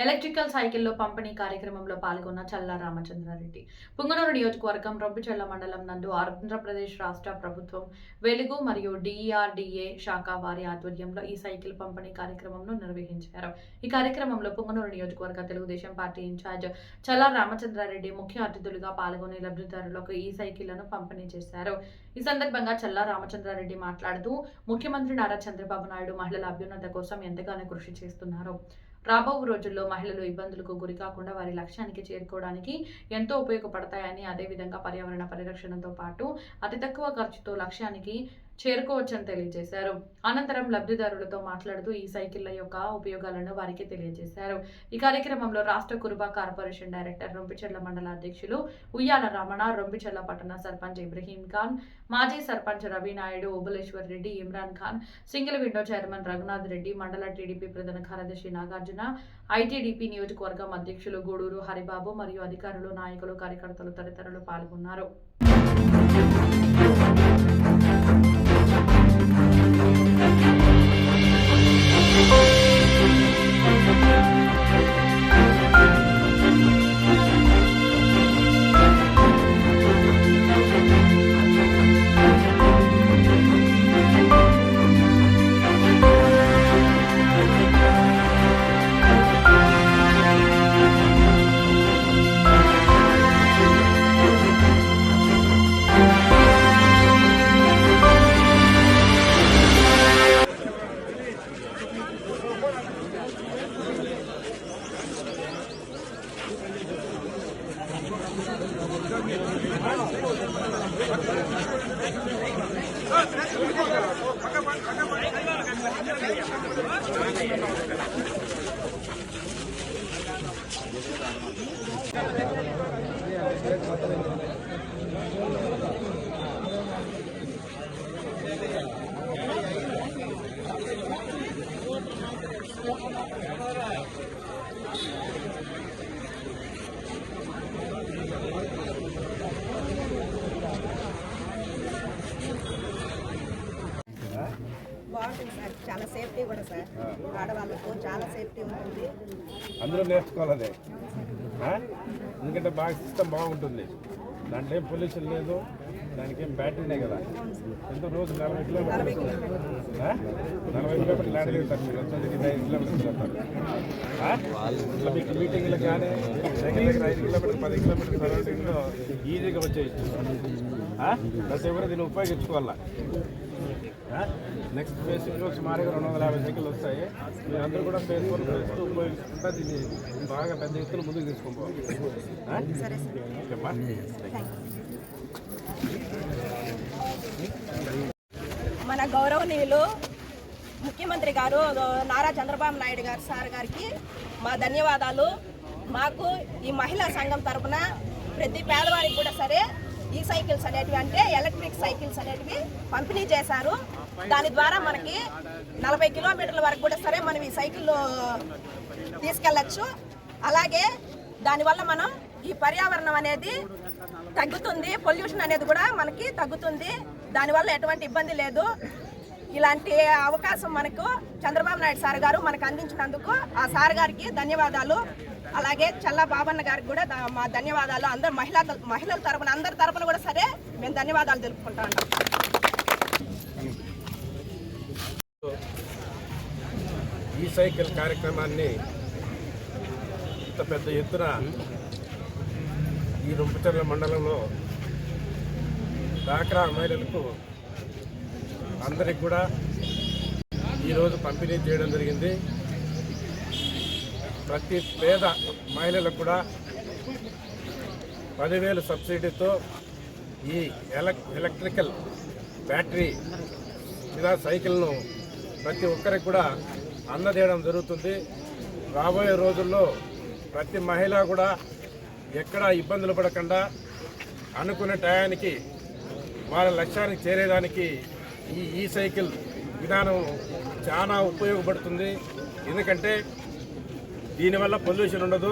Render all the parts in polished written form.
Electrical సైకిల్లో పంపిణీ కార్యక్రమంలో పాల్గొన్న చల్లా రామచంద్రారెడ్డి. పుంగనూరు నియోజకవర్గం రొంపిచెర్ల మండలం నందు ఆంధ్రప్రదేశ్ రాష్ట్ర ప్రభుత్వం వెలుగు మరియు DRDA శాఖ వారి ఆధ్వర్యంలో ఈ సైకిల్ పంపిణీ కార్యక్రమంను నిర్వహించారు. ఈ కార్యక్రమంలో పుంగనూరు నియోజకవర్గ తెలుగుదేశం పార్టీ ఇన్ఛార్జ్ చల్లా రామచంద్రారెడ్డి ముఖ్య అతిథులుగా పాల్గొని లబ్ధిదారులకు ఈ సైకిళ్లను పంపిణీ చేశారు. ఈ సందర్భంగా చల్లా రామచంద్రారెడ్డి మాట్లాడుతూ ముఖ్యమంత్రి నారా చంద్రబాబు నాయుడు మహిళల అభ్యున్నతి కోసం ఎంతగానో కృషి చేస్తున్నారు. రాబో రోజుల్లో మహిళలు ఇబ్బందులకు గురికాకుండా వారి లక్ష్యానికి చేరుకోవడానికి ఎంతో ఉపయోగపడతాయని, అదేవిధంగా పర్యావరణ పరిరక్షణతో పాటు అతి తక్కువ ఖర్చుతో లక్ష్యానికి చేరుకోవచ్చని తెలియజేశారు. అనంతరం లబ్ధిదారులతో మాట్లాడుతూ ఈ సైకిళ్ల యొక్క ఉపయోగాలను వారికి తెలియజేశారు. ఈ కార్యక్రమంలో రాష్ట్ర కురుబా కార్పొరేషన్ డైరెక్టర్, రొంపిచెర్ల మండల అధ్యక్షులు ఉయ్యాల రమణ, రొంపిచెర్ల పట్టణ సర్పంచ్ ఇబ్రహీం ఖాన్, మాజీ sarpanch Ravi Naidu, Obuleshwar Reddy, Imran Khan, single window chairman Raghunath Reddy, మండల టీడీపీ ప్రధాన కార్యదర్శి నాగార్జున, ITDP నియోజకవర్గం అధ్యక్షులు గూడూరు హరిబాబు మరియు అధికారులు, నాయకులు, కార్యకర్తలు తదితరులు పాల్గొన్నారు. బాగుంటుంది సార్, చాలా సేఫ్టీ కూడా సార్. ఆడవాళ్ళకు చాలా సేఫ్టీ ఉంటుంది. అందరూ నేర్చుకోవాలి అదే, ఎందుకంటే బాగా సిస్టమ్ బాగుంటుంది. దాంట్లో ఏం పొల్యూషన్ లేదు, దానికి ఏం బ్యాటరీనే కదా. ఎంతో రోజు 40 కిలోమీటర్లు 40 కిలోమీటర్లు ల్యాండ్ చేస్తారు. మీరు వచ్చేది 5 కిలోమీటర్లు చేస్తారు. ఇట్లా మీకు మీటింగ్లు కానీ దగ్గర దగ్గర 5 కిలోమీటర్లు 10 కిలోమీటర్ల సరౌండింగ్లో ఈజీగా వచ్చేయచ్చు. ప్రతి ఒక్కరు దీన్ని ఉపయోగించుకోవాలా. నెక్స్ట్ ఫేస్లో సుమారుగా 250 సైకిళ్ళు వస్తాయి. మీరందరూ కూడా ఫేస్ 1 ఫేస్ 2 ఉపయోగించుకుంటా దీన్ని బాగా పెద్ద ఎత్తున ముందుకు తీసుకోవాలి. ఓకేమ్మా. మన గౌరవనీయులు ముఖ్యమంత్రి గారు నారా చంద్రబాబు నాయుడు గారు సార్ గారికి మా ధన్యవాదాలు. మాకు ఈ మహిళా సంఘం తరఫున ప్రతి పేదవారికి కూడా సరే ఈ సైకిల్స్ అనేటివి, అంటే ఎలక్ట్రిక్ సైకిల్స్ అనేటివి పంపిణీ చేశారు. దాని ద్వారా మనకి 40 కిలోమీటర్ల వరకు కూడా సరే మనం ఈ సైకిల్ తీసుకెళ్ళచ్చు. అలాగే దానివల్ల మనం ఈ పర్యావరణం అనేది తగ్గుతుంది, పొల్యూషన్ అనేది కూడా మనకి తగ్గుతుంది. దానివల్ల ఎటువంటి ఇబ్బంది లేదు. ఇలాంటి అవకాశం మనకు చంద్రబాబు నాయుడు సార్ గారు మనకు అందించినందుకు ఆ సార్ గారికి ధన్యవాదాలు. అలాగే చల్లా బాబన్న గారికి కూడా మా ధన్యవాదాలు. అందరు మహిళల తరపున అందరి తరపున కూడా సరే మేము ధన్యవాదాలు తెలుపుకుంటా ఉంటాం. ఈ సైకిల్ కార్యక్రమాన్ని ఇంత పెద్ద ఎత్తున ఈ రొంపిచెర్ల మండలంలో డ్వాక్రా మహిళలకు అందరికి కూడా ఈరోజు పంపిణీ చేయడం జరిగింది. ప్రతి పేద మహిళలకు కూడా 10,000 సబ్సిడీతో ఈ ఎలక్ట్రికల్ బ్యాటరీ ఇలా సైకిల్ను ప్రతి ఒక్కరికి కూడా అందజేయడం జరుగుతుంది. రాబోయే రోజుల్లో ప్రతి మహిళ కూడా ఎక్కడ ఇబ్బందులు పడకుండా అనుకునే టయానికి వాళ్ళ లక్ష్యానికి చేరేదానికి ఈ సైకిల్ విధానం చాలా ఉపయోగపడుతుంది. ఎందుకంటే దీనివల్ల పొల్యూషన్ ఉండదు.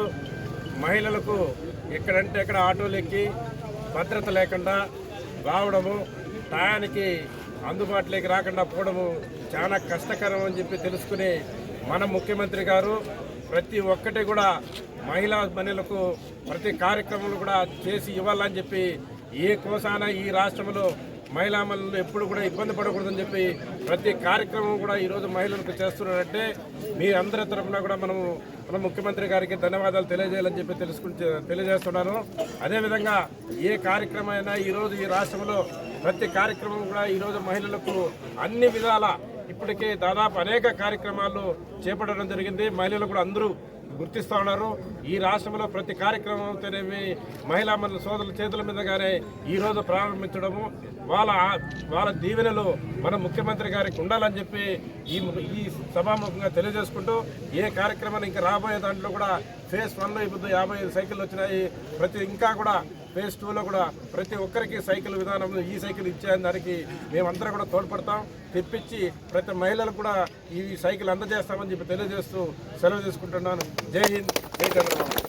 మహిళలకు ఎక్కడంటే ఎక్కడ ఆటోలు ఎక్కి భద్రత లేకుండా రావడము, టయానికి అందుబాటులోకి రాకుండా పోవడము చాలా కష్టకరం అని చెప్పి తెలుసుకుని మన ముఖ్యమంత్రి గారు ప్రతి ఒక్కటి కూడా మహిళలకు ప్రతి కార్యక్రమాలు కూడా చేసి ఇవ్వాలని చెప్పి ఏ కోసాన ఈ రాష్ట్రంలో మహిళలు ఎప్పుడు కూడా ఇబ్బంది పడకూడదని చెప్పి ప్రతి కార్యక్రమం కూడా ఈరోజు మహిళలకు చేస్తున్నారంటే మీ అందరి తరఫున కూడా మన ముఖ్యమంత్రి గారికి ధన్యవాదాలు తెలియజేయాలని చెప్పి తెలియజేస్తున్నాను. అదేవిధంగా ఏ కార్యక్రమం అయినా ఈరోజు ఈ రాష్ట్రంలో ప్రతి కార్యక్రమం కూడా ఈరోజు మహిళలకు అన్ని విధాల ఇప్పటికే దాదాపు అనేక కార్యక్రమాలు చేపట్టడం జరిగింది. మహిళలు కూడా అందరూ గుర్తిస్తూ ఉన్నారు. ఈ రాష్ట్రంలో ప్రతి కార్యక్రమంతోనేమి మహిళా మన సోదరుల చేతుల మీదుగానే ఈరోజు ప్రారంభించడము వాళ్ళ దీవెనలు మన ముఖ్యమంత్రి గారికి ఉండాలని చెప్పి ఈ సభాముఖంగా తెలియజేసుకుంటూ ఏ కార్యక్రమాన్ని ఇంకా రాబోయే దాంట్లో కూడా ఫేజ్ 1లో ఇప్పుడు 55 సైకిళ్ళు వచ్చినాయి. ఇంకా కూడా ఫేజ్ 2లో కూడా ప్రతి ఒక్కరికి సైకిల్ విధానం ఈ సైకిల్ ఇచ్చే దానికి మేమందరం కూడా తోడ్పడతాం. తెప్పించి ప్రతి మహిళలకు కూడా ఈ సైకిల్ అందజేస్తామని చెప్పి తెలియజేస్తూ సెలవు తీసుకుంటున్నాను. జై హింద్, జై చంద్రబాబు.